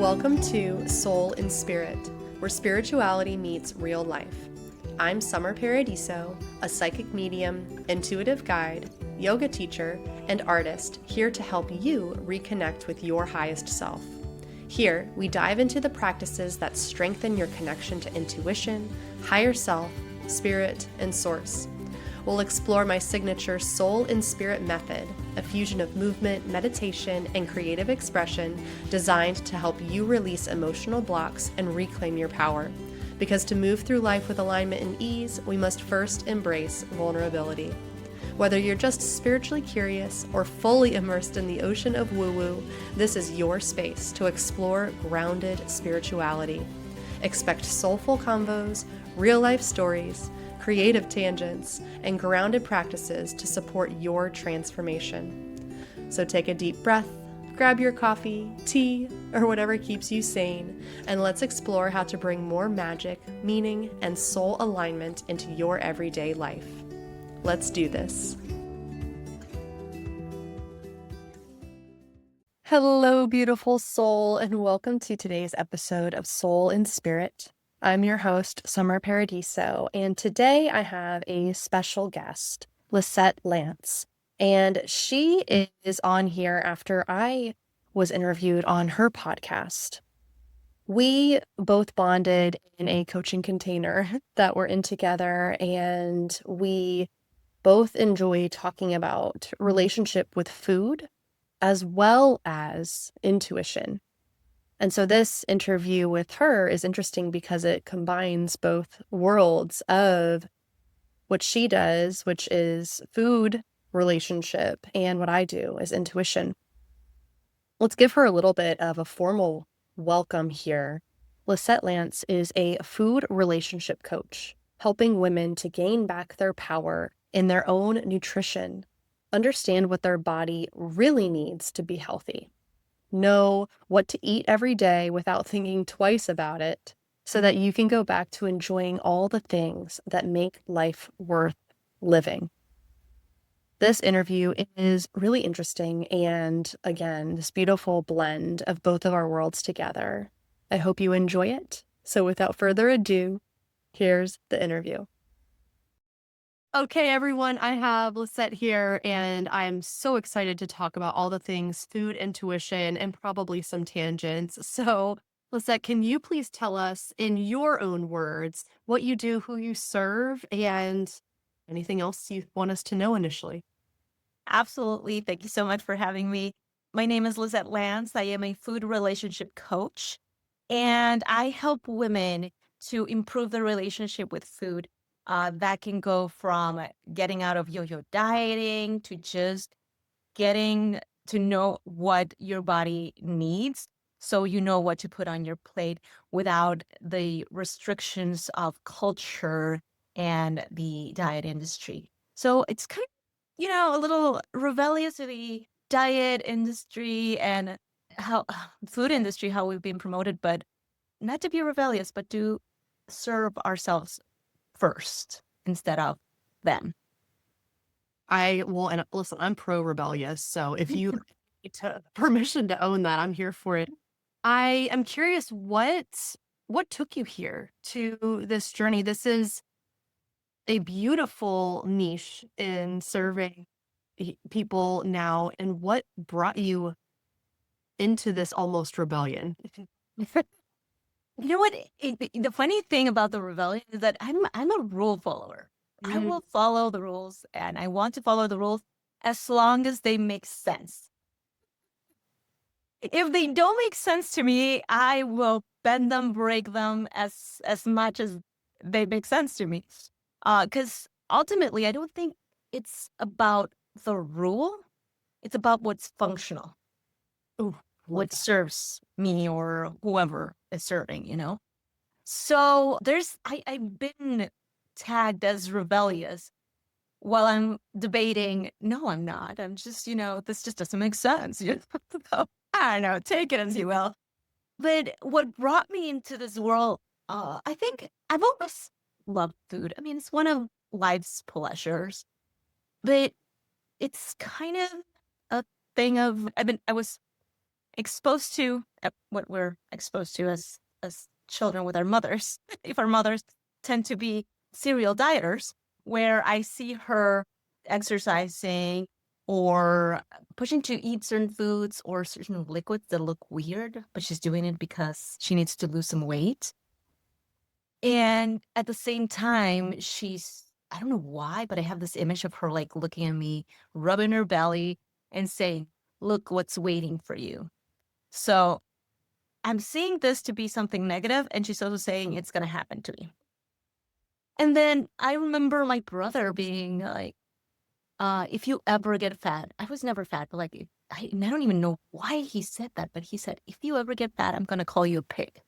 Welcome to Soul Inspirit, where spirituality meets real life. I'm Summer Paradiso, a psychic medium, intuitive guide, yoga teacher, and artist here to help you reconnect with your highest self. Here, we dive into the practices that strengthen your connection to intuition, higher self, spirit, and source. We'll explore my signature Soul Inspirit method, a fusion of movement, meditation, and creative expression designed to help you release emotional blocks and reclaim your power. Because to move through life with alignment and ease, we must first embrace vulnerability. Whether you're just spiritually curious or fully immersed in the ocean of woo-woo, this is your space to explore grounded spirituality. Expect soulful convos, real-life stories, creative tangents, and grounded practices to support your transformation. So take a deep breath, grab your coffee, tea, or whatever keeps you sane, and let's explore how to bring more magic, meaning, and soul alignment into your everyday life. Let's do this. Hello, beautiful soul, and welcome to today's episode of Soul Inspirit. I'm your host, Summer Paradiso, and today I have a special guest, Lizeth Lanz, and she is on here after I was interviewed on her podcast. We both bonded in a coaching container that we're in together, and we both enjoy talking about relationship with food as well as intuition. And so this interview with her is interesting because it combines both worlds of what she does, which is food relationship, and what I do is intuition. Let's give her a little bit of a formal welcome here. Lizeth Lanz is a food relationship coach, helping women to gain back their power in their own nutrition, understand what their body really needs to be healthy, know what to eat every day without thinking twice about it, so that you can go back to enjoying all the things that make life worth living. This interview is really interesting, and again, this beautiful blend of both of our worlds together. I hope you enjoy it. So without further ado, here's the interview. Okay, everyone, I have Lizeth here, and I'm so excited to talk about all the things food, intuition, and probably some tangents. So, Lizeth, can you please tell us in your own words what you do, who you serve, and anything else you want us to know initially? Absolutely. Thank you so much for having me. My name is Lizeth Lanz. I am a food relationship coach, and I help women to improve their relationship with food. That can go from getting out of yo-yo dieting to just getting to know what your body needs so you know what to put on your plate without the restrictions of culture and the diet industry. So it's kind of, a little rebellious to the diet industry and how food industry, how we've been promoted, but not to be rebellious, but to serve ourselves first instead of them. And listen, I'm pro-rebellious, so if you need permission to own that, I'm here for it. I am curious, what took you here to this journey? This is a beautiful niche in serving people now, and what brought you into this almost rebellion? You know what? The funny thing about the rebellion is that I'm a rule follower. I Mhm. will follow the rules, and I want to follow the rules as long as they make sense. If they don't make sense to me, I will bend them, break them as much as they make sense to me. Because ultimately, I don't think it's about the rule. It's about what's functional, Ooh, love what that. serves me or whoever is serving. So I've been tagged as rebellious while I'm debating. No, I'm not. I'm just, this just doesn't make sense. So, I don't know, take it as you will. But what brought me into this world, I think I've always loved food. I mean, it's one of life's pleasures, but it's kind of a thing of, I was exposed to what we're exposed to as children with our mothers. If our mothers tend to be serial dieters, where I see her exercising or pushing to eat certain foods or certain liquids that look weird, but she's doing it because she needs to lose some weight. And at the same time, I don't know why, but I have this image of her like looking at me, rubbing her belly and saying, "Look what's waiting for you." So I'm seeing this to be something negative, and she's also saying it's going to happen to me. And then I remember my brother being like, if you ever get fat, I was never fat, but like, and I don't even know why he said that, but he said, if you ever get fat, I'm going to call you a pig,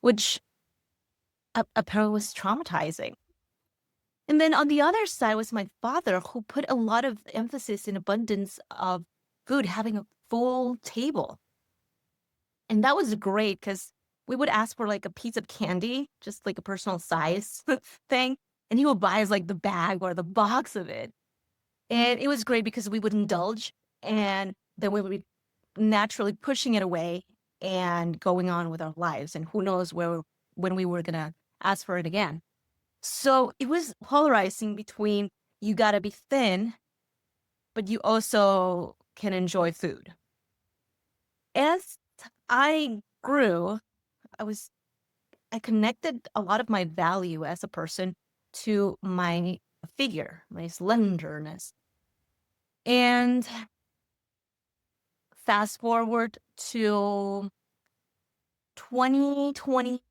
which apparently was traumatizing. And then on the other side was my father, who put a lot of emphasis in abundance of food, having a full table. And that was great because we would ask for like a piece of candy, just like a personal size thing. And he would buy us like the bag or the box of it. And it was great because we would indulge and then we would be naturally pushing it away and going on with our lives. And who knows when we were going to ask for it again. So it was polarizing between you got to be thin, but you also can enjoy food. As I grew, I connected a lot of my value as a person to my figure, my slenderness. And fast forward to 2020,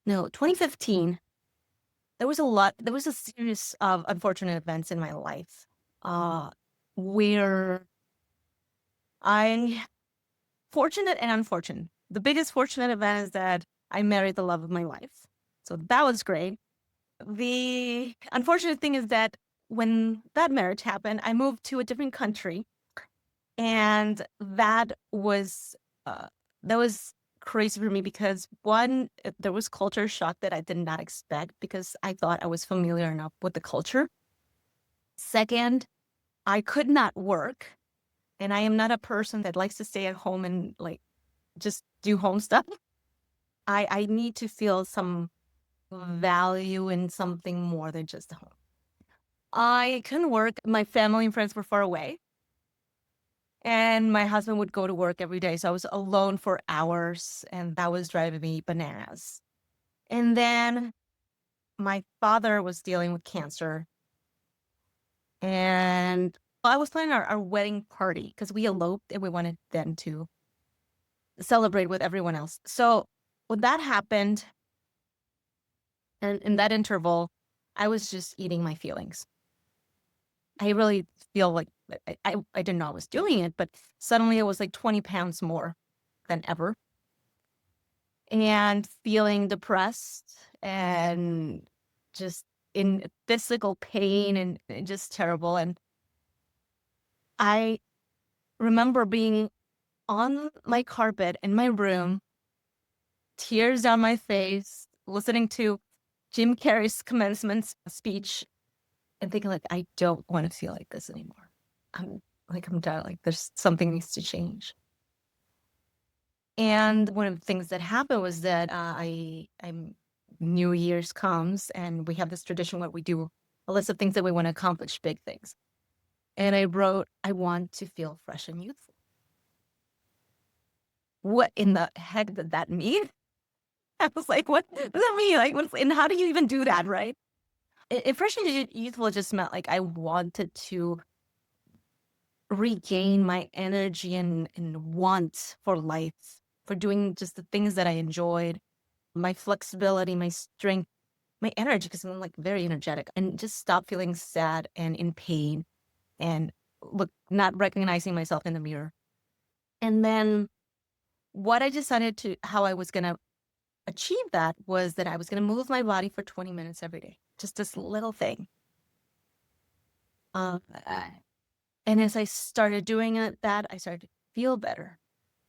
no, 2015, there was a series of unfortunate events in my life, where I, fortunate and unfortunate. The biggest fortunate event is that I married the love of my life. So that was great. The unfortunate thing is that when that marriage happened, I moved to a different country, and that was crazy for me because one, there was culture shock that I did not expect because I thought I was familiar enough with the culture. Second, I could not work, and I am not a person that likes to stay at home and like just do home stuff. I need to feel some value in something more than just home. I couldn't work. My family and friends were far away, and my husband would go to work every day. So I was alone for hours, and that was driving me bananas. And then my father was dealing with cancer, and I was planning our wedding party because we eloped and we wanted then to celebrate with everyone else. So when that happened, and in that interval, I was just eating my feelings. I really feel like I didn't know I was doing it, but suddenly it was like 20 pounds more than ever. And feeling depressed and just in physical pain and just terrible. And I remember being on my carpet in my room, tears down my face, listening to Jim Carrey's commencement speech and thinking like, I don't want to feel like this anymore. I'm done. Like there's something needs to change. And one of the things that happened was that I'm New Year's comes and we have this tradition where we do a list of things that we want to accomplish, big things. And I wrote, I want to feel fresh and youthful. What in the heck did that mean? I was like, what does that mean? Like, and how do you even do that, right? Fresh and youthful just meant like I wanted to regain my energy and want for life, for doing just the things that I enjoyed, my flexibility, my strength, my energy, because I'm like very energetic, and just stop feeling sad and in pain and look, not recognizing myself in the mirror. And then what I decided to, how I was going to achieve that was that I was going to move my body for 20 minutes every day, just this little thing. Uh, and as I started doing that, I started to feel better.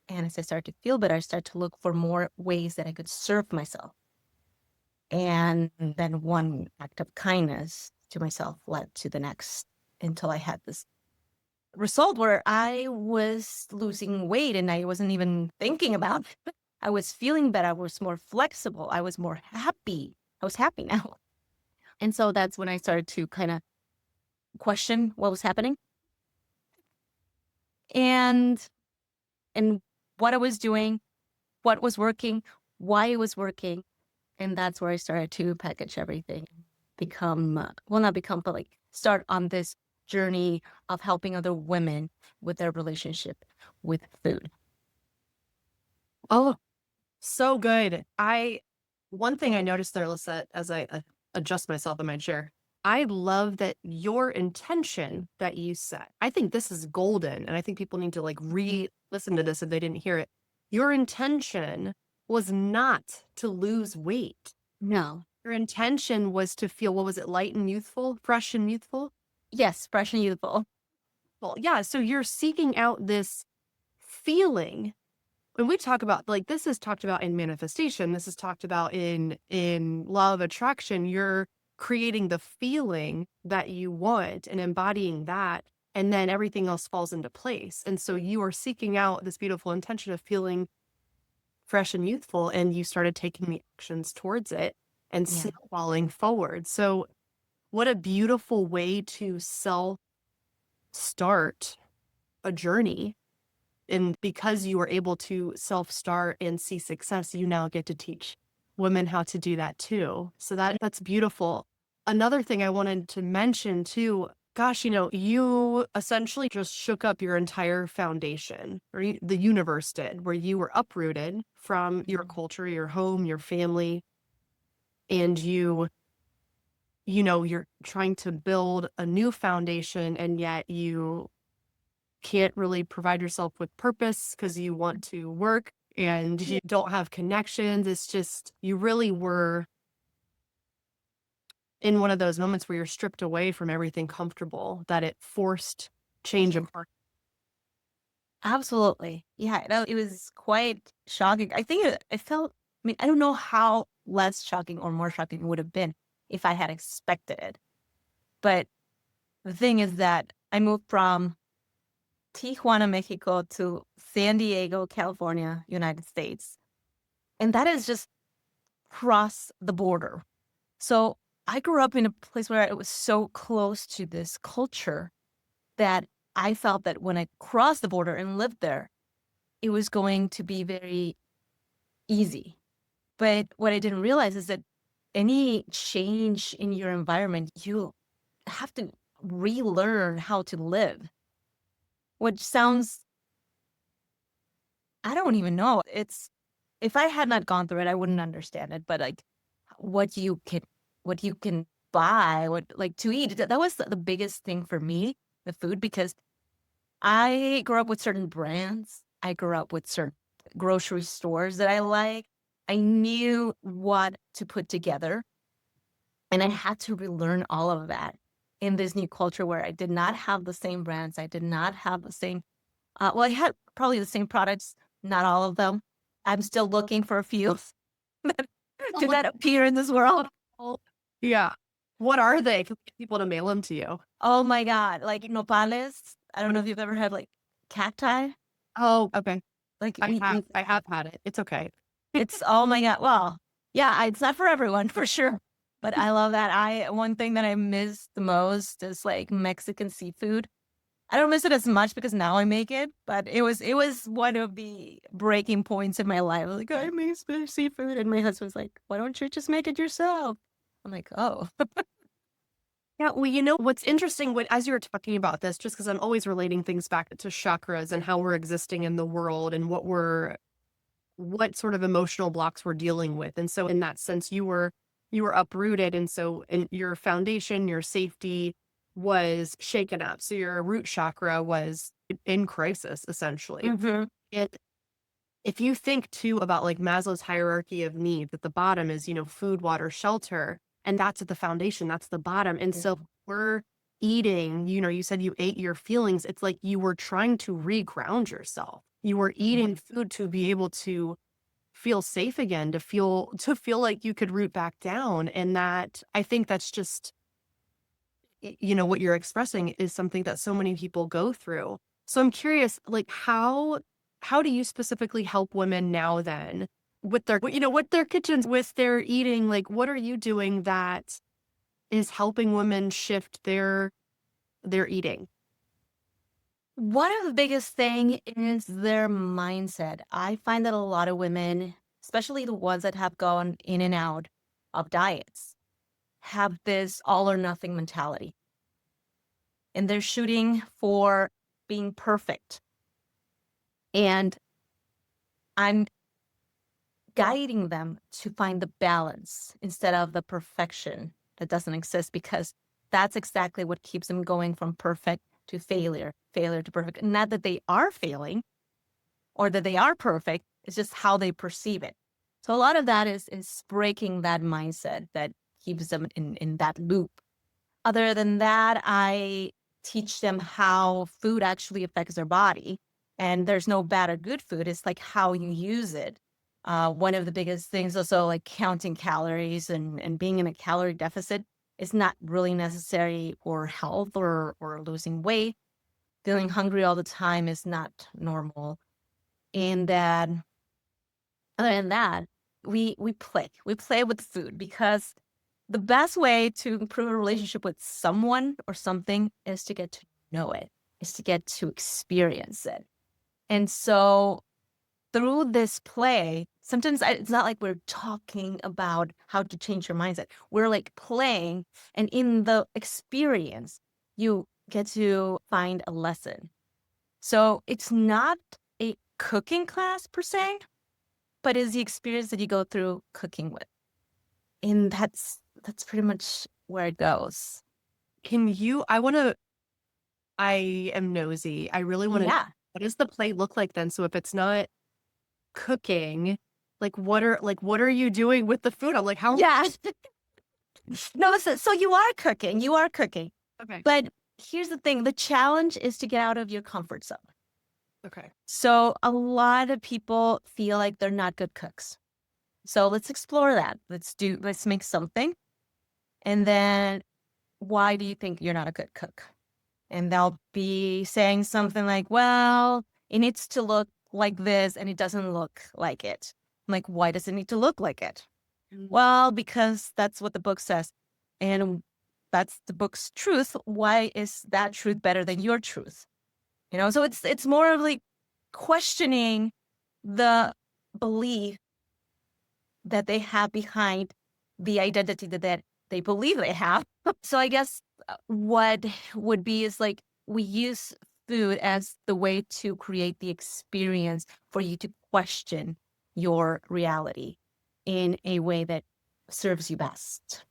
And as I started to feel better, I started to look for more ways that I could serve myself. And then one act of kindness to myself led to the next until I had this result where I was losing weight and I wasn't even thinking about it. I was feeling better. I was more flexible. I was more happy. I was happy now. And so that's when I started to kind of question what was happening and and what I was doing, what was working, why it was working. And that's where I started to package everything, become, well, not become, but like start on this journey of helping other women with their relationship with food. Oh, so good. One thing I noticed there, Lisette, as I adjust myself in my chair, I love that your intention that you set. I think this is golden. And I think people need to like re-listen to this if they didn't hear it. Your intention was not to lose weight. No. Your intention was to feel, what was it, light and youthful, fresh and youthful? Yes, fresh and youthful. Well, yeah. So you're seeking out this feeling. When we talk about, like, this is talked about in manifestation, this is talked about in law of attraction. You're creating the feeling that you want and embodying that, and then everything else falls into place. And so you are seeking out this beautiful intention of feeling fresh and youthful, and you started taking the actions towards it and Yeah. snowballing forward. So what a beautiful way to self start a journey. And because you were able to self-start and see success, you now get to teach women how to do that too. So that's beautiful. Another thing I wanted to mention too, gosh, you essentially just shook up your entire foundation, or the universe did, where you were uprooted from your culture, your home, your family, and you're trying to build a new foundation, and yet you can't really provide yourself with purpose because you want to work and you don't have connections. It's just, you really were in one of those moments where you're stripped away from everything comfortable, that it forced change of heart. Absolutely. Yeah, no, it was quite shocking. I think it felt, I mean, I don't know how less shocking or more shocking it would have been if I had expected it. But the thing is that I moved from Tijuana, Mexico to San Diego, California, United States. And that is just cross the border. So I grew up in a place where it was so close to this culture that I felt that when I crossed the border and lived there, it was going to be very easy. But what I didn't realize is that any change in your environment, you have to relearn how to live, which sounds, I don't even know. It's, if I had not gone through it, I wouldn't understand it. But like what you can, what you can buy, what like to eat, that was the biggest thing for me, the food, because I grew up with certain brands. I grew up with certain grocery stores that I like. I knew what to put together, and I had to relearn all of that in this new culture where I did not have the same brands. I did not have the same, well, I had probably the same products, not all of them. I'm still looking for a few that did not appear in this world. Oh, yeah. What are they? Can we get people to mail them to you? Oh my God. Like nopales. I don't know if you've ever had like cacti. Oh, okay. Like I have had it. It's okay. it's, oh my God. Well, yeah, it's not for everyone for sure. But I love that. One thing that I miss the most is like Mexican seafood. I don't miss it as much because now I make it, but it was one of the breaking points in my life. Like, I miss my seafood. And my husband's like, why don't you just make it yourself? I'm like, oh. Yeah, well, what's interesting as you were talking about this, just because I'm always relating things back to chakras and how we're existing in the world and what sort of emotional blocks we're dealing with. And so in that sense, you were uprooted. And so in your foundation, your safety was shaken up. So your root chakra was in crisis, essentially. Mhm. And if you think too about like Maslow's hierarchy of needs, at the bottom is, food, water, shelter. And that's at the foundation, that's the bottom. And so we're eating, you said you ate your feelings. It's like you were trying to reground yourself. You were eating food to be able to feel safe again, to feel like you could root back down. And that, I think that's just, what you're expressing is something that so many people go through. So I'm curious, like how do you specifically help women now then with their with their kitchens, with their eating? Like what are you doing that is helping women shift their eating? One of the biggest thing is their mindset. I find that a lot of women, especially the ones that have gone in and out of diets, have this all or nothing mentality. And they're shooting for being perfect. And I'm guiding them to find the balance instead of the perfection that doesn't exist, because that's exactly what keeps them going from perfect to failure, failure to perfect. Not that they are failing or that they are perfect, it's just how they perceive it. So a lot of that is breaking that mindset that keeps them in that loop. Other than that, I teach them how food actually affects their body. And there's no bad or good food. It's like how you use it. One of the biggest things also, like counting calories and being in a calorie deficit, is not really necessary for health or losing weight. Feeling hungry all the time is not normal. And that other than that, we play. We play with food, because the best way to improve a relationship with someone or something is to get to know it, is to get to experience it. And so through this play, sometimes it's not like we're talking about how to change your mindset. We're like playing, and in the experience, you get to find a lesson. So it's not a cooking class per se, but is the experience that you go through cooking with. And that's pretty much where it goes. Can you I am nosy. I really want to Yeah. what does the play look like then? So if it's not cooking, like what are you doing with the food? I'm like, how Yeah. No, so you are cooking. You are cooking. okay. But here's the thing, the challenge is to get out of your comfort zone. Okay. So a lot of people feel like they're not good cooks. So let's explore that. Let's make something. And then why do you think you're not a good cook? And they'll be saying something like, well, it needs to look like this and it doesn't look like it. I'm like, why does it need to look like it? Mm. Well, because that's what the book says. And that's the book's truth. Why is that truth better than your truth? So it's more of like questioning the belief that they have behind the identity that they believe they have. So I guess what would be is like we use food as the way to create the experience for you to question your reality in a way that serves you best.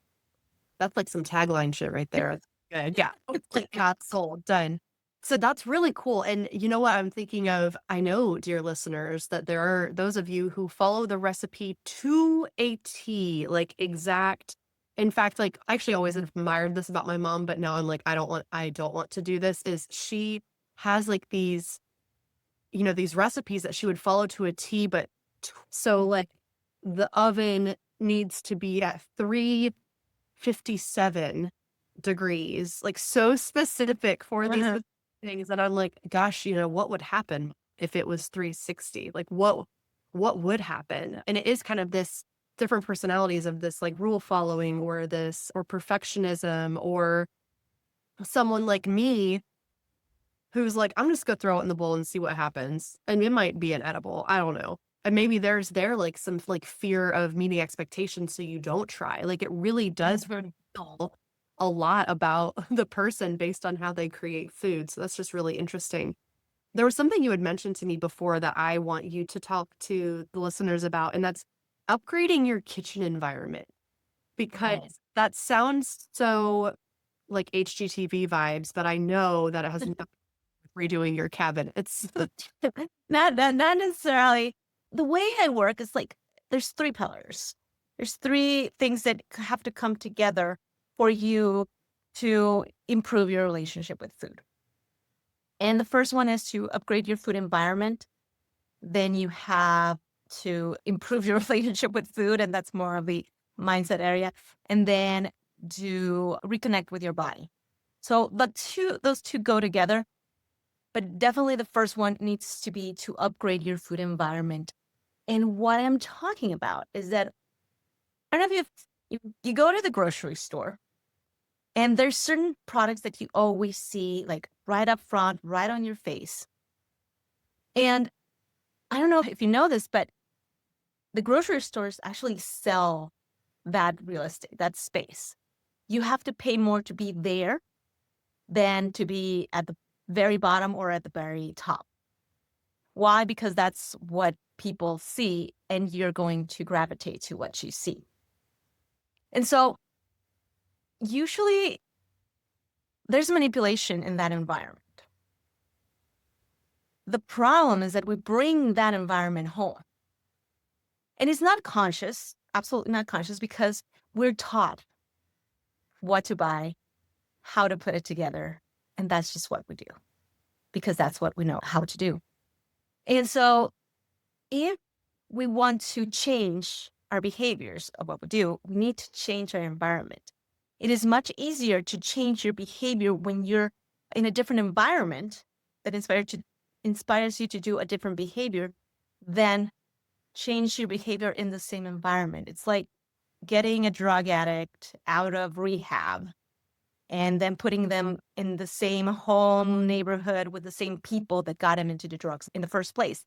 That's like some tagline shit right there. Good. Yeah. Like got sold. Done. So that's really cool. And you know what I'm thinking of? I know, dear listeners, that there are those of you who follow the recipe to a T, like exact. In fact, like I actually always admired this about my mom, but now I'm like, I don't want to do this. Is she has like these recipes that she would follow to a T, but so like the oven needs to be at 357 degrees, like so specific for these Uh-huh. things that I'm like, gosh, what would happen if it was 360? Like what would happen? And it is kind of this different personalities of this like rule following or perfectionism or someone like me who's like, I'm just gonna throw it in the bowl and see what happens. And it might be inedible. I don't know. And maybe there's like some like fear of meeting expectations so you don't try. Like it really does reveal a lot about the person based on how they create food. So that's just really interesting. There was something you had mentioned to me before that I want you to talk to the listeners about, and that's upgrading your kitchen environment Right. because that sounds so like HGTV vibes, but I know that it has redoing your cabinets. Not necessarily. The way I work is like there's three pillars. There's three things that have to come together for you to improve your relationship with food. And the first one is to upgrade your food environment. Then you have to improve your relationship with food, and that's more of the mindset area. And then to reconnect with your body. So those two go together, but definitely the first one needs to be to upgrade your food environment. And what I'm talking about is that I don't know if you go to the grocery store and there's certain products that you always see like right up front, right on your face. And I don't know if you know this, but the grocery stores actually sell that real estate, that space. You have to pay more to be there than to be at the very bottom or at the very top. Why? Because that's what people see, and you're going to gravitate to what you see. And so usually there's manipulation in that environment. The problem is that we bring that environment home. And it's not conscious, absolutely not conscious, because we're taught what to buy, how to put it together. And that's just what we do because that's what we know how to do. And so if we want to change our behaviors of what we do, we need to change our environment. It is much easier to change your behavior when you're in a different environment that inspires you to do a different behavior than change your behavior in the same environment. It's like getting a drug addict out of rehab and then putting them in the same home neighborhood with the same people that got him into the drugs in the first place.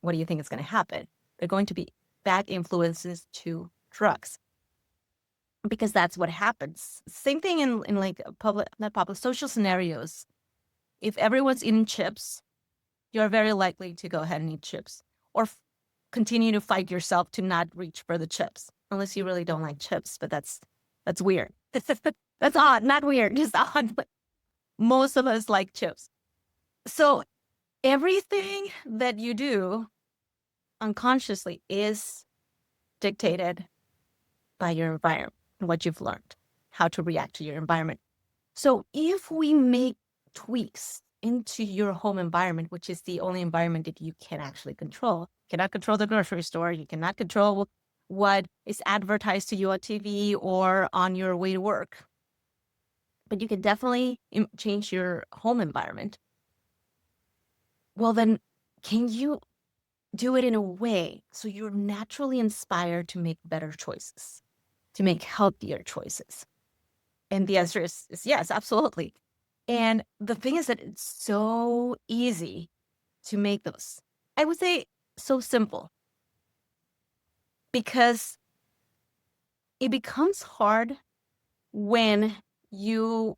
What do you think is going to happen? They're going to be bad influences to drugs because that's what happens. Same thing in like social scenarios. If everyone's eating chips, you're very likely to go ahead and eat chips or continue to fight yourself to not reach for the chips, unless you really don't like chips, but that's weird. That's odd, not weird, just odd. But most of us like chips. So everything that you do unconsciously is dictated by your environment and what you've learned, how to react to your environment. So if we make tweaks into your home environment, which is the only environment that you can actually control, you cannot control the grocery store, you cannot control what is advertised to you on TV or on your way to work, but you can definitely change your home environment. Well, then can you do it in a way so you're naturally inspired to make better choices, to make healthier choices? And the answer is yes, absolutely. And the thing is that it's so easy to make those. I would say so simple because it becomes hard when you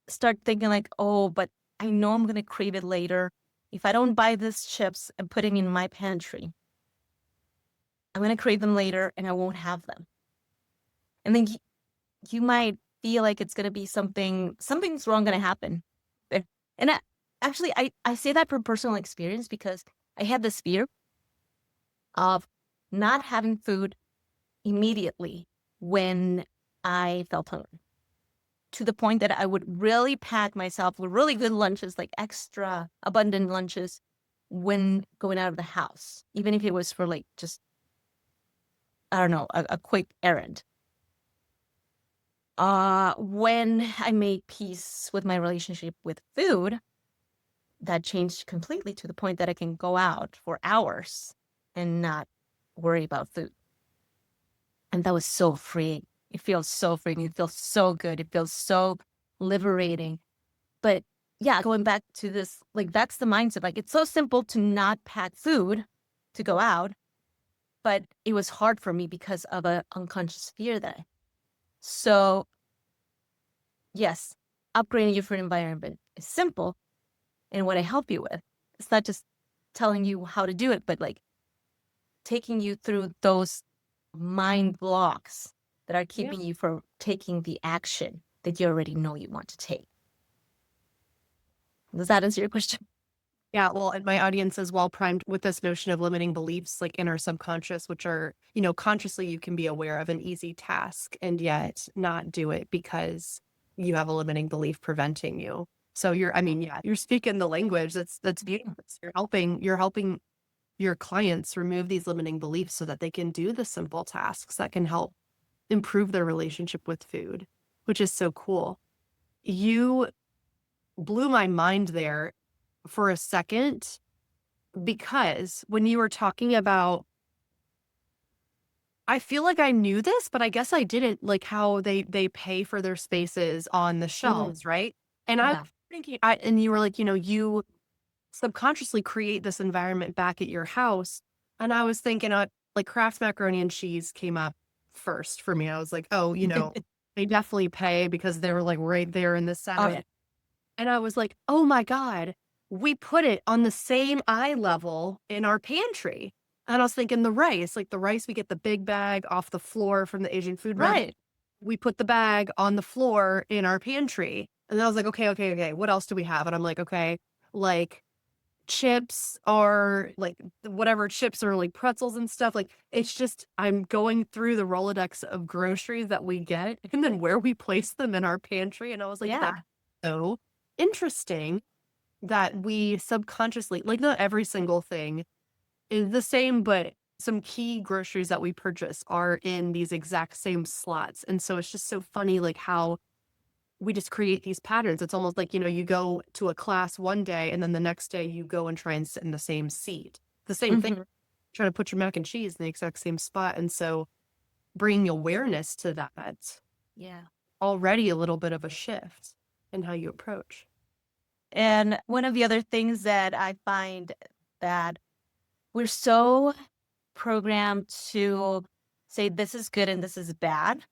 start thinking like, oh, but I know I'm going to crave it later. If I don't buy these chips and put them in my pantry, I'm going to crave them later and I won't have them. And then you might feel like it's going to be something's wrong going to happen there. And I say that from personal experience because I had this fear of not having food immediately when I felt hungry, to the point that I would really pack myself with really good lunches, like extra abundant lunches when going out of the house, even if it was for like just, I don't know, a quick errand. When I made peace with my relationship with food, that changed completely to the point that I can go out for hours and not worry about food. And that was so freeing. It feels so freeing. It feels so good. It feels so liberating. But yeah, going back to this, like that's the mindset. Like it's so simple to not pack food to go out, but it was hard for me because of an unconscious fear that So yes, upgrading your food environment is simple. And what I help you with, it's not just telling you how to do it, but like taking you through those mind blocks that are keeping you from taking the action that you already know you want to take. Does that answer your question? Yeah, well, and my audience is well primed with this notion of limiting beliefs, like in our subconscious, which are, consciously you can be aware of an easy task and yet not do it because you have a limiting belief preventing you. So you're speaking the language. That's beautiful. You're helping your clients remove these limiting beliefs so that they can do the simple tasks that can help improve their relationship with food, which is so cool. you blew my mind there for a second, because when you were talking about, I feel like I knew this, but I guess I didn't, like how they pay for their spaces on the Mhm. shelves, right? And I was Yeah. thinking, and you were like, you subconsciously create this environment back at your house. And I was thinking, like Kraft macaroni and cheese came up first for me. I was like, oh, they definitely pay because they were like right there in the Oh, center. yeah. And I was like, oh my God, we put it on the same eye level in our pantry. And I was thinking like the rice, we get the big bag off the floor from the Asian food market. Right. We put the bag on the floor in our pantry. And then I was like, okay. What else do we have? And I'm like, okay, like chips or like whatever chips or like pretzels and stuff. Like it's just, I'm going through the Rolodex of groceries that we get and then where we place them in our pantry. And I was like, Yeah. that's so interesting that we subconsciously, like not every single thing is the same, but some key groceries that we purchase are in these exact same slots. And so it's just so funny, like how we just create these patterns. It's almost like, you go to a class one day and then the next day you go and try and sit in the same seat. The same thing, Mhm. trying to put your mac and cheese in the exact same spot. And so bringing awareness to that, Yeah. already a little bit of a shift in how you approach. And one of the other things that I find that we're so programmed to say this is good and this is bad,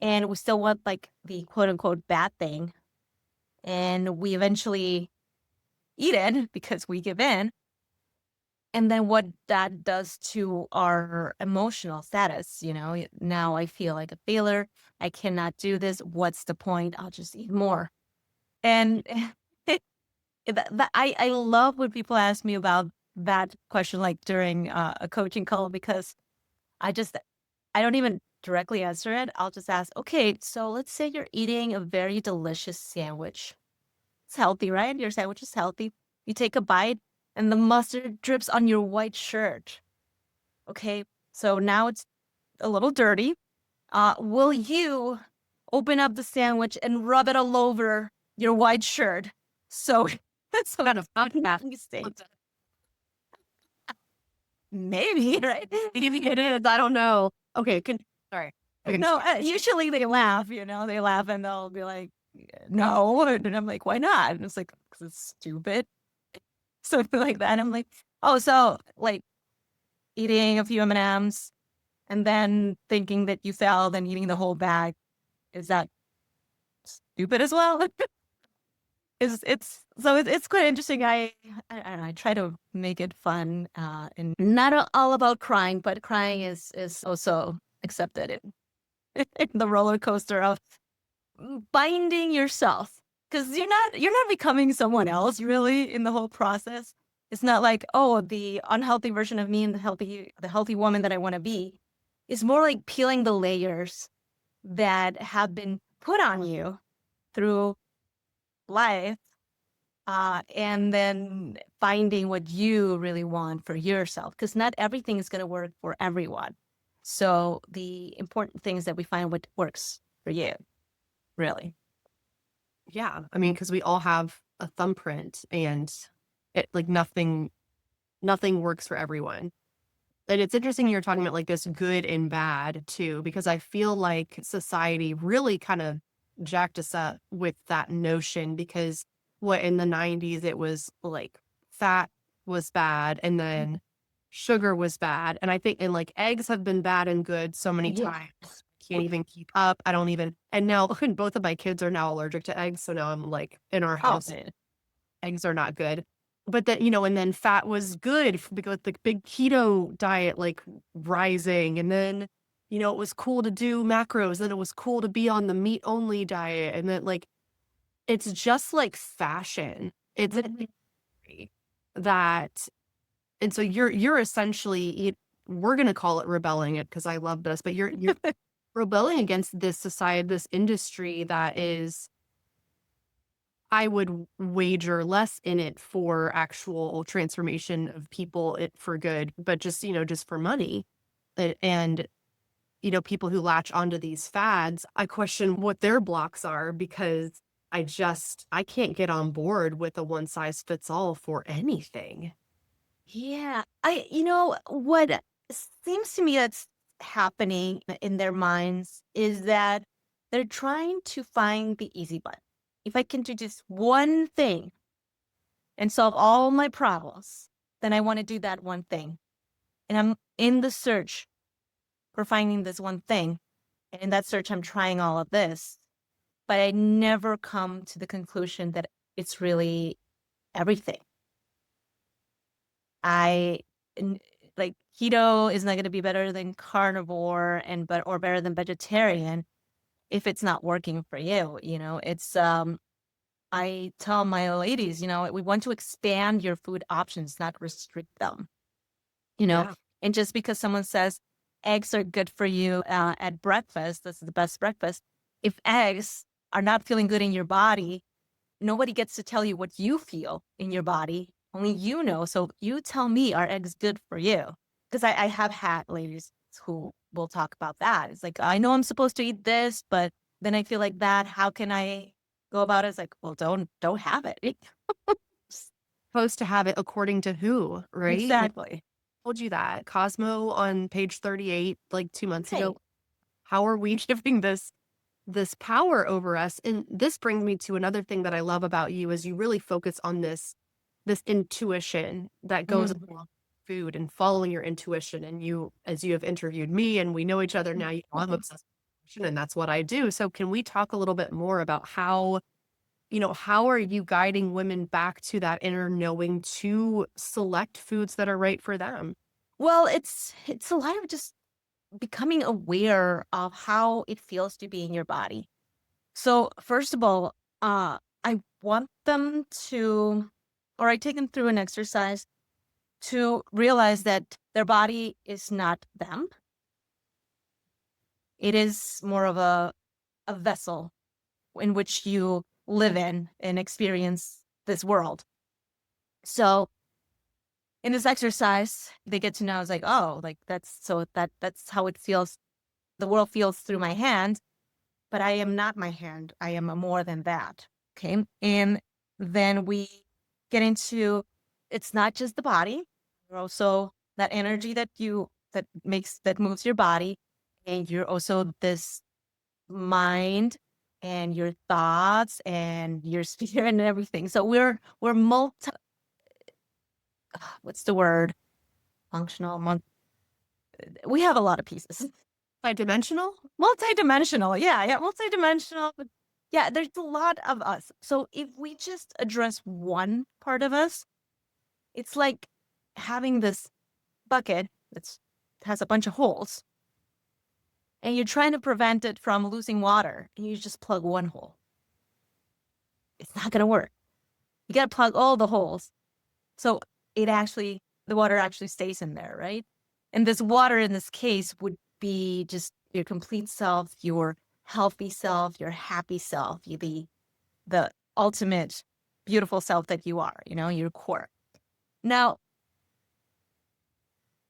and we still want like the quote unquote bad thing, and we eventually eat it because we give in. And then what that does to our emotional status, now I feel like a failure. I cannot do this. What's the point? I'll just eat more. And I love when people ask me about that question, like during a coaching call, because I just, I don't even directly answer it. I'll just ask, okay, so let's say you're eating a very delicious sandwich. It's healthy, right? Your sandwich is healthy. You take a bite and the mustard drips on your white shirt. Okay, so now it's a little dirty. Will you open up the sandwich and rub it all over your white shirt? So that's Kind of a podcast. mistake. Maybe, right? Maybe it is. I don't know. Okay. Sorry. Okay. No, usually they laugh, they laugh and they'll be like, no. And I'm like, why not? And it's like, because it's stupid. Something like that. And I'm like, oh, so like eating a few M&Ms and then thinking that you failed and eating the whole bag. Is that stupid as well? It's quite interesting. I don't know, I try to make it fun, and not all about crying, but crying is also accepted in the roller coaster of binding yourself, because you're not becoming someone else really in the whole process. It's not like, oh, the unhealthy version of me and the healthy woman that I want to be. It's more like peeling the layers that have been put on you through life, and then finding what you really want for yourself, because not everything is going to work for everyone. So the important thing is that we find what works for you, really. Yeah. I mean, because we all have a thumbprint and it like nothing works for everyone. And it's interesting you're talking about like this good and bad too, because I feel like society really kind of jacked us up with that notion, because what in the 90s it was like fat was bad and then sugar was bad. And I think and like eggs have been bad and good so many Yeah. times. Can't even keep up. I don't even and now both of my kids are now allergic to eggs. So now I'm like in our Oh, house eggs are not good. But that, and then fat was good because the big keto diet, like rising. And then, it was cool to do macros. Then it was cool to be on the meat only diet. And then like, it's just like fashion. It's an industry that, and so you're essentially, we're going to call it rebelling it because I love this, but you're rebelling against this society, this industry that is, I would wager less in it for actual transformation of people it for good, but just, just for money. And people who latch onto these fads, I question what their blocks are because I can't get on board with a one size fits all for anything. Yeah. What seems to me that's happening in their minds is that they're trying to find the easy button. If I can do just one thing and solve all my problems, then I want to do that one thing. And I'm in the search for finding this one thing. And in that search, I'm trying all of this, but I never come to the conclusion that it's really everything. I n- like keto is not going to be better than carnivore or better than vegetarian if it's not working for you. I tell my ladies, we want to expand your food options, not restrict them. you know Yeah. and just because someone says eggs are good for you at breakfast, this is the best breakfast. If eggs are not feeling good in your body, nobody gets to tell you what you feel in your body. Only you know. So you tell me, are eggs good for you? Because I have had ladies who will talk about that. It's like, I know I'm supposed to eat this, but then I feel like that. How can I go about it? It's like, well, don't have it. Supposed to have it according to who, right? Like, Exactly. told you that. Cosmo on page 38, like 2 months Right. ago. How are we giving this power over us? And this brings me to another thing that I love about you is you really focus on this intuition that goes Mhm. along with food and following your intuition. And as you have interviewed me and we know each other now, I'm obsessed with intuition and that's what I do. So can we talk a little bit more about how are you guiding women back to that inner knowing to select foods that are right for them? Well, it's a lot of just becoming aware of how it feels to be in your body. So, first of all, I want them to, or I take them through an exercise to realize that their body is not them. It is more of a vessel in which you live in and experience this world. So, in this exercise, they get to know, it's like, oh, like that's how it feels. The world feels through my hand, but I am not my hand. I am a more than that. Okay. And then we get into, it's not just the body, you're also that energy that moves your body. And you're also this mind and your thoughts and your spirit and everything. So we're multi, what's the word? Functional. We have a lot of pieces. Multidimensional? Multidimensional. Yeah, yeah, multidimensional. But yeah, there's a lot of us. So if we just address one part of us, it's like having this bucket that has a bunch of holes and you're trying to prevent it from losing water and you just plug one hole. It's not going to work. You got to plug all the holes. So the water actually stays in there, right? And this water in this case would be just your complete self, your healthy self, your happy self, the ultimate beautiful self that you are, your core. Now,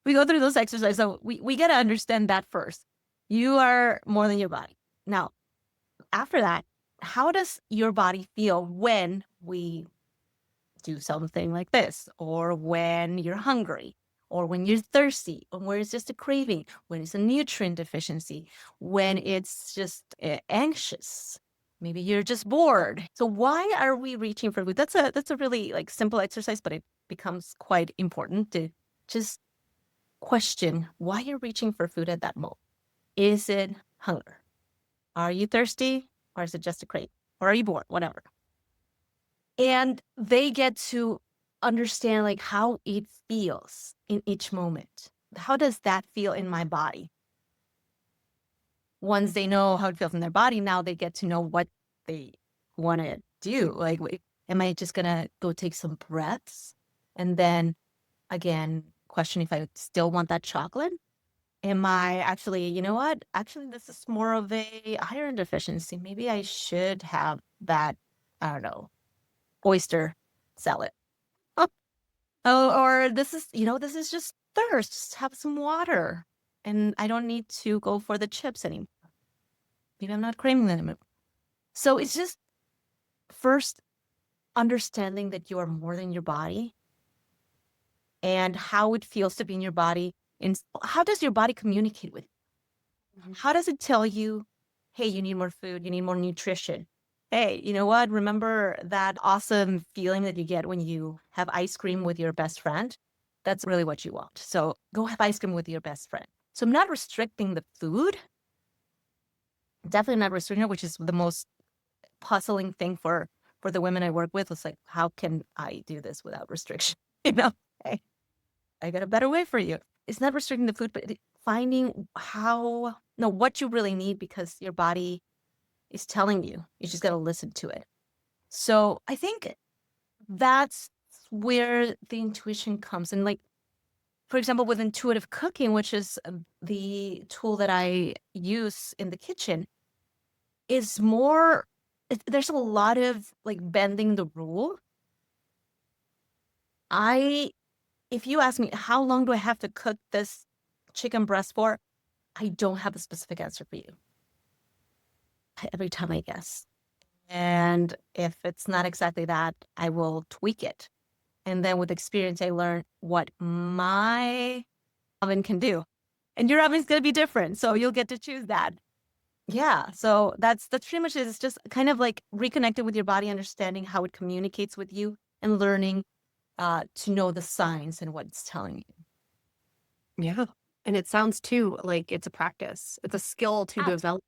we go through those exercises. So we got to understand that first. You are more than your body. Now, after that, how does your body feel when we do something like this, or when you're hungry, or when you're thirsty, or when it's just a craving, when it's a nutrient deficiency, when it's just anxious? Maybe you're just bored. So why are we reaching for food? That's a really like simple exercise, but it becomes quite important to just question why you're reaching for food at that moment. Is it hunger? Are you thirsty? Or is it just a crave? Or are you bored? Whatever. And they get to understand like how it feels in each moment. How does that feel in my body? Once they know how it feels in their body, now they get to know what they want to do. Like, am I just going to go take some breaths and then again question if I still want that chocolate? Am I actually, you know what? Actually, this is more of a iron deficiency. Maybe I should have that, I don't know, oyster salad. Oh, or this is just thirst. Just have some water. and I don't need to go for the chips anymore. Maybe I'm not craving them anymore. So it's just first understanding that you are more than your body and how it feels to be in your body. And how does your body communicate with you? How does it tell you, hey, you need more food, you need more nutrition? Hey, you know what? Remember that awesome feeling that you get when you have ice cream with your best friend? That's really what you want. So go have ice cream with your best friend. So I'm not restricting the food, definitely not restricting it, which is the most puzzling thing for the women I work with. It's like, how can I do this without restriction? You know, hey, I got a better way for you. It's not restricting the food, but finding how, no, what you really need because your body is telling you. You just got to listen to it. So I think that's where the intuition comes in. Like, for example, with intuitive cooking, which is the tool that I use in the kitchen, is more, there's a lot of like bending the rule. If you ask me, how long do I have to cook this chicken breast for? I don't have a specific answer for you. Every time I guess. And if it's not exactly that, I will tweak it. And then with experience, I learn what my oven can do. And your oven's going to be different. So you'll get to choose that. Yeah. So that's pretty much it. It's just kind of like reconnecting with your body, understanding how it communicates with you and learning to know the signs and what it's telling you. Yeah. And it sounds too like it's a practice. It's a skill to develop,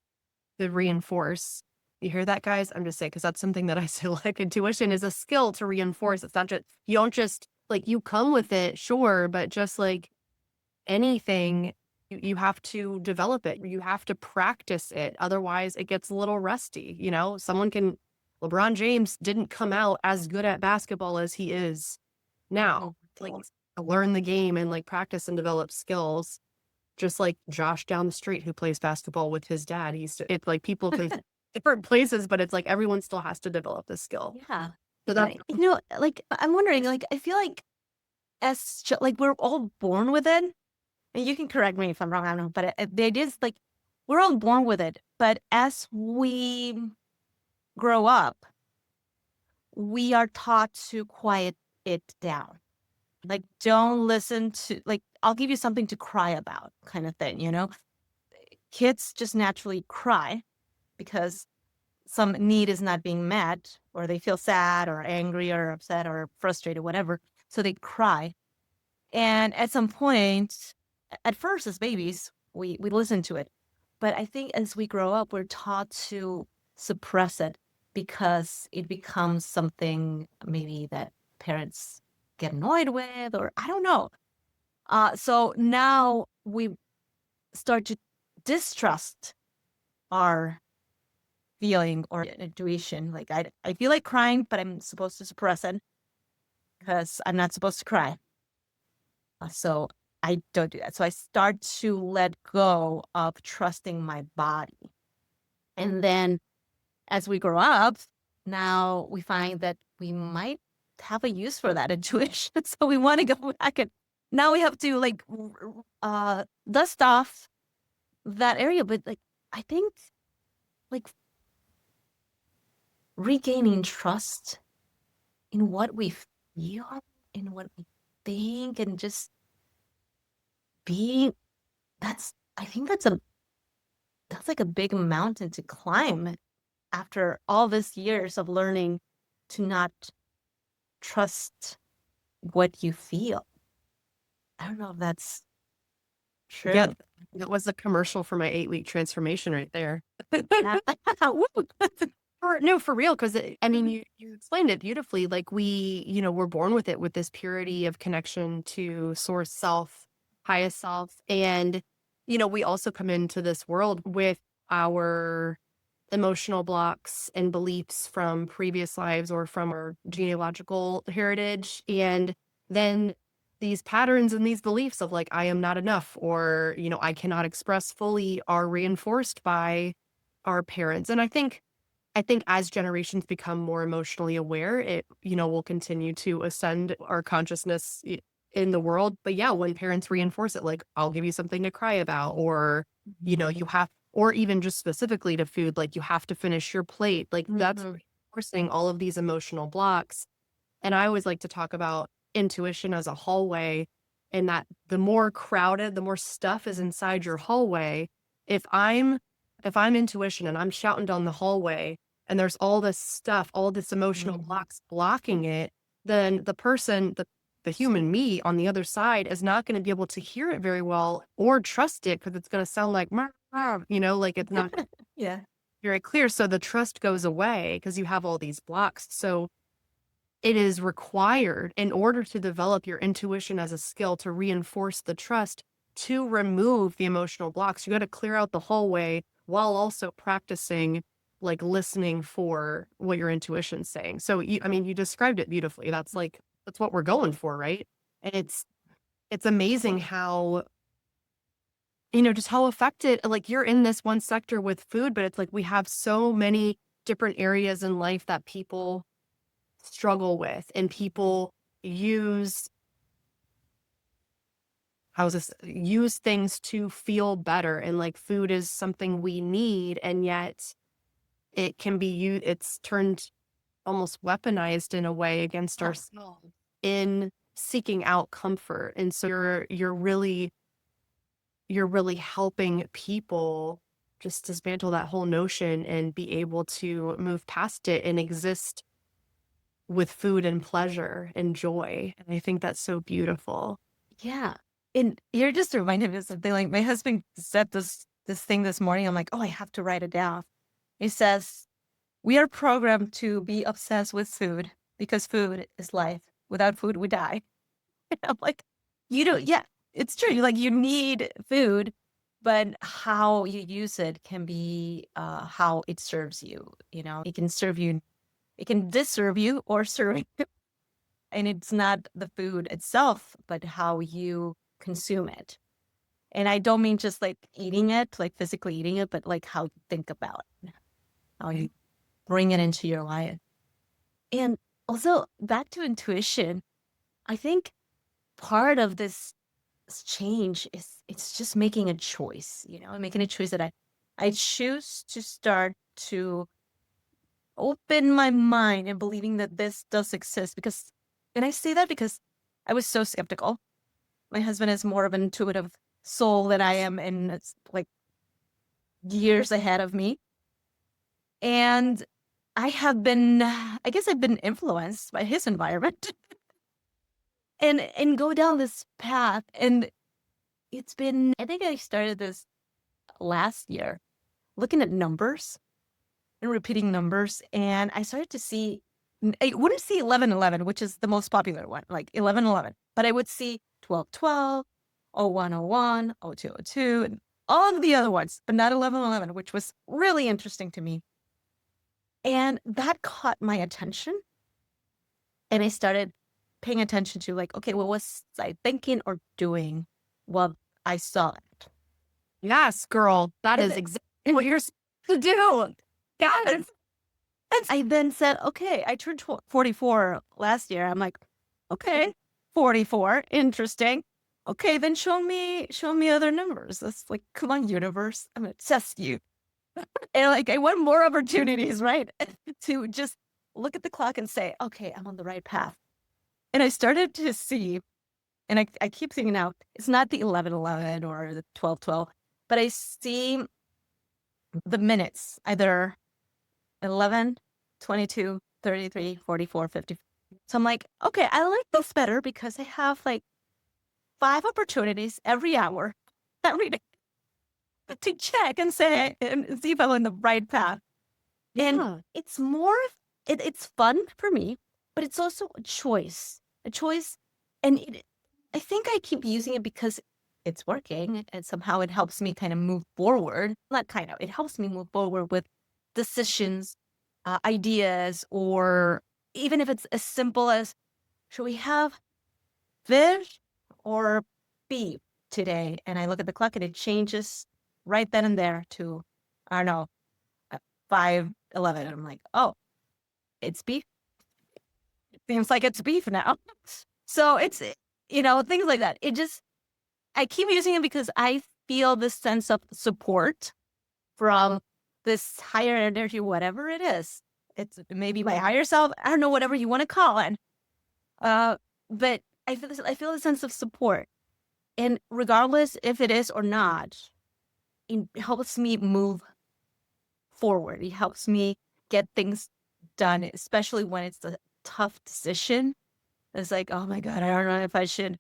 to reinforce. You hear that, guys? I'm just saying, because that's something that I say, like intuition is a skill to reinforce. It's not just, you don't just like, you come with it, sure, but just like anything, you have to develop it. You have to practice it. Otherwise, it gets a little rusty. You know, LeBron James didn't come out as good at basketball as he is now. Like, learn the game and like practice and develop skills. Just like Josh down the street who plays basketball with his dad. It's like people play different places, but it's like everyone still has to develop this skill. Yeah. So that's, like I'm wondering, like I feel like like we're all born with it. And you can correct me if I'm wrong, I don't know, but the idea is like we're all born with it. But as we grow up, we are taught to quiet it down. Like, don't listen to, like, I'll give you something to cry about, kind of thing, you know? Kids just naturally cry because some need is not being met, or they feel sad or angry or upset or frustrated, whatever. So they cry. And at some point, at first as babies, we listen to it. But I think as we grow up, we're taught to suppress it because it becomes something maybe that parents get annoyed with, or I don't know. So now we start to distrust our feeling or intuition. Like I feel like crying, but I'm supposed to suppress it because I'm not supposed to cry. So I don't do that. So I start to let go of trusting my body. And then as we grow up, now we find that we might have a use for that intuition. So we want to go back and now we have to like dust off that area. But like I think like regaining trust in what we feel, in what we think, and just being I think that's like a big mountain to climb after all this years of learning to not trust what you feel. I don't know if that's true. yeah, that was a commercial for my 8-week transformation right there. Woo. No, for real, because I mean, you explained it beautifully. Like we're born with it, with this purity of connection to source self, highest self. And, we also come into this world with our emotional blocks and beliefs from previous lives or from our genealogical heritage. And then these patterns and these beliefs of like, I am not enough, or, I cannot express fully, are reinforced by our parents. And I think as generations become more emotionally aware, it, will continue to ascend our consciousness in the world. But yeah, when parents reinforce it, like, I'll give you something to cry about, or, you have, or even just specifically to food, like, you have to finish your plate. Like, that's Mhm. reinforcing all of these emotional blocks. And I always like to talk about intuition as a hallway, and that the more crowded, the more stuff is inside your hallway. If I'm if I'm intuition and I'm shouting down the hallway and there's all this stuff, all this emotional blocks blocking it, then the human me on the other side is not going to be able to hear it very well or trust it, because it's going to sound like, "Meow, meow," like it's not Yeah. very clear. So the trust goes away because you have all these blocks. So it is required, in order to develop your intuition as a skill, to reinforce the trust, to remove the emotional blocks. You got to clear out the hallway while also practicing, like, listening for what your intuition's saying. So I mean, you described it beautifully. That's what we're going for, right? And it's amazing how, just how affected, like, you're in this one sector with food, but it's like we have so many different areas in life that people struggle with, and people use use things to feel better, and, like, food is something we need, and yet it's turned almost weaponized in a way against Yeah. ourselves in seeking out comfort. And so you're really helping people just dismantle that whole notion and be able to move past it and exist with food and pleasure and joy. And I think that's so beautiful. Yeah. And you're just reminding me of something. Like, my husband said this thing this morning. I'm like, oh, I have to write it down. He says, we are programmed to be obsessed with food because food is life. Without food, we die. And I'm like, yeah, it's true. Like, you need food, but how you use it can be how it serves you. It can serve you, it can disserve you or serve you. And it's not the food itself, but how you consume it. And I don't mean just like eating it, like physically eating it, but like how you think about it, how you bring it into your life. And also back to intuition, I think part of this change is it's just making a choice, making a choice that I choose to start to open my mind and believing that this does exist. Because, and I say that because I was so skeptical. My husband is more of an intuitive soul than I am, and it's like years ahead of me. And I guess I've been influenced by his environment and go down this path. And I think I started this last year, looking at numbers and repeating numbers. And I started to see, I wouldn't see 1111, which is the most popular one, like 1111, but I would see 1212, 0101, 0202, and all of the other ones, but not 1111, which was really interesting to me. And that caught my attention. And I started paying attention to, like, okay, what was I thinking or doing while I saw it? Yes, girl, that And is exactly what you're supposed to do. Yes. And I then said, okay, I turned 44 last year. I'm like, okay, 44, interesting. Okay, then show me other numbers. That's like, come on, universe, I'm gonna test you. And like, I want more opportunities, right? To just look at the clock and say, okay, I'm on the right path. And I started to see, and I keep thinking now, it's not the 11:11 or the 12:12, but I see the minutes, either 11, 22, 33, 44, 50. So I'm like, okay, I like this better because I have like 5 opportunities every hour, every day, to check and say and see if I'm on the right path. And Yeah. it's more, it's fun for me, but it's also a choice. And I think I keep using it because it's working and somehow it helps me kind of move forward. Not kind of, it helps me move forward with decisions, ideas, or even if it's as simple as, should we have fish or beef today? And I look at the clock and it changes right then and there to, I don't know, 5:11. And I'm like, oh, it's beef. It seems like it's beef now. So things like that. I keep using it because I feel this sense of support from this higher energy, whatever it is. It's maybe my higher self. I don't know, whatever you want to call it. But I feel a sense of support. And regardless if it is or not, it helps me move forward. It helps me get things done, especially when it's a tough decision. It's like, oh my God, I don't know if I should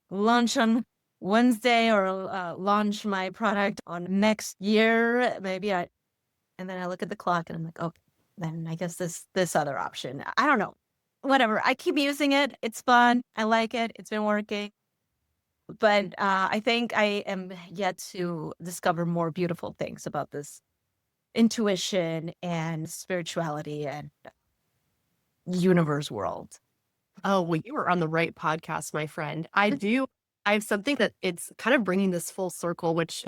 launch on Wednesday or launch my product on next year. And then I look at the clock and I'm like, oh, then I guess this other option. I don't know. Whatever. I keep using it. It's fun. I like it. It's been working. But I think I am yet to discover more beautiful things about this intuition and spirituality and universe world. Oh, well, you were on the right podcast, my friend. I have something that it's kind of bringing this full circle, which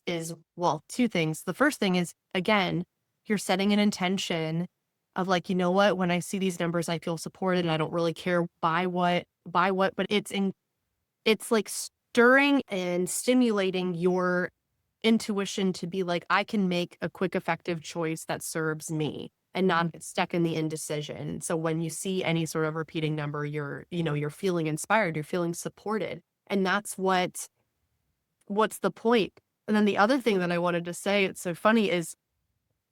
is, well, two things. The first thing is, again, you're setting an intention of like, you know what, when I see these numbers, I feel supported and I don't really care by what, but it's like stirring and stimulating your intuition to be like, I can make a quick, effective choice that serves me and not get stuck in the indecision. So when you see any sort of repeating number, you're feeling inspired, you're feeling supported. And that's what's the point. And then the other thing that I wanted to say, it's so funny, is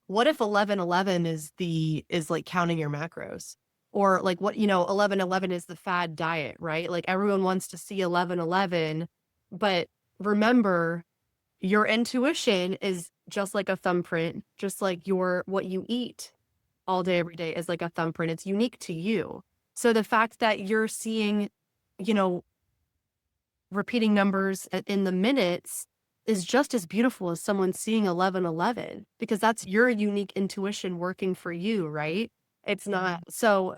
what if 1111 is like counting your macros? Or like 1111 is the fad diet, right? Like everyone wants to see 1111, but remember, your intuition is just like a thumbprint, just like what you eat all day, every day is like a thumbprint. It's unique to you. So the fact that you're seeing, repeating numbers in the minutes is just as beautiful as someone seeing 1111, because that's your unique intuition working for you, right? It's not. So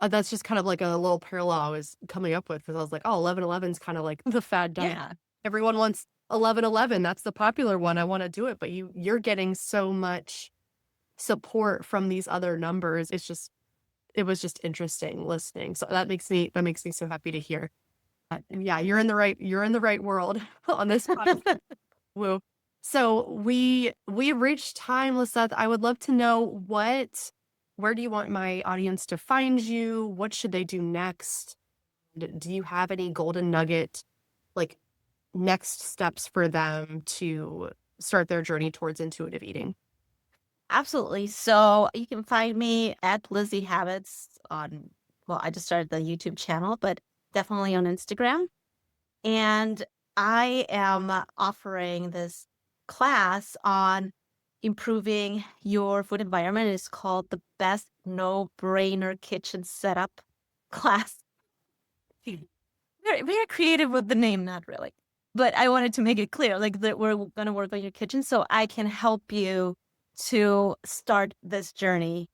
that's just kind of like a little parallel I was coming up with, because I was like, oh, 1111 is kind of like the fad diet. Yeah. Everyone wants 1111. That's the popular one. I want to do it. But you're getting so much support from these other numbers. It was just interesting listening. So that makes me so happy to hear. And yeah, you're in the right world on this podcast. Woo. So we reached time, Lizeth. I would love to know where do you want my audience to find you? What should they do next? Do you have any golden nugget, like next steps for them to start their journey towards intuitive eating? Absolutely. So you can find me at Lizzie Habits I just started the YouTube channel, but definitely on Instagram. And I am offering this class on improving your food environment. It's called the Best No-Brainer Kitchen Setup class. Very creative with the name, not really. But I wanted to make it clear, like, that we're going to work on your kitchen so I can help you to start this journey.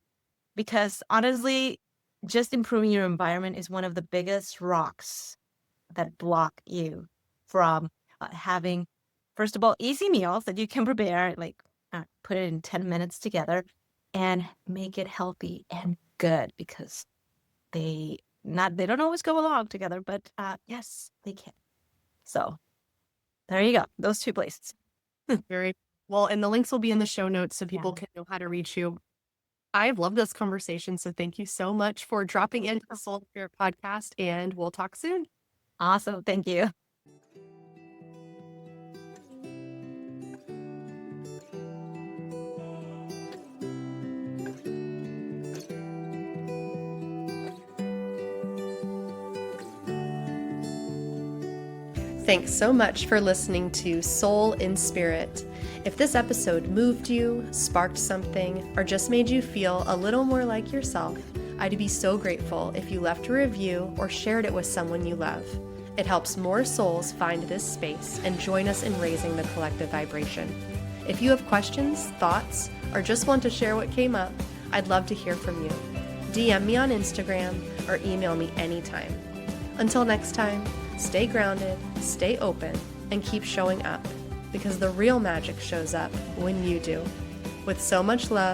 Because honestly, just improving your environment is one of the biggest rocks that block you from having, first of all, easy meals that you can prepare, like put it in 10 minutes together and make it healthy and good, because they don't always go along together, but yes, they can. So there you go. Those two places. Very well. And the links will be in the show notes so people can know how to reach you. I've loved this conversation. So thank you so much for dropping into the Soul Inspirit podcast, and we'll talk soon. Awesome. Thank you. Thanks so much for listening to Soul Inspirit. If this episode moved you, sparked something, or just made you feel a little more like yourself, I'd be so grateful if you left a review or shared it with someone you love. It helps more souls find this space and join us in raising the collective vibration. If you have questions, thoughts, or just want to share what came up, I'd love to hear from you. DM me on Instagram or email me anytime. Until next time, stay grounded, stay open, and keep showing up, because the real magic shows up when you do. With so much love.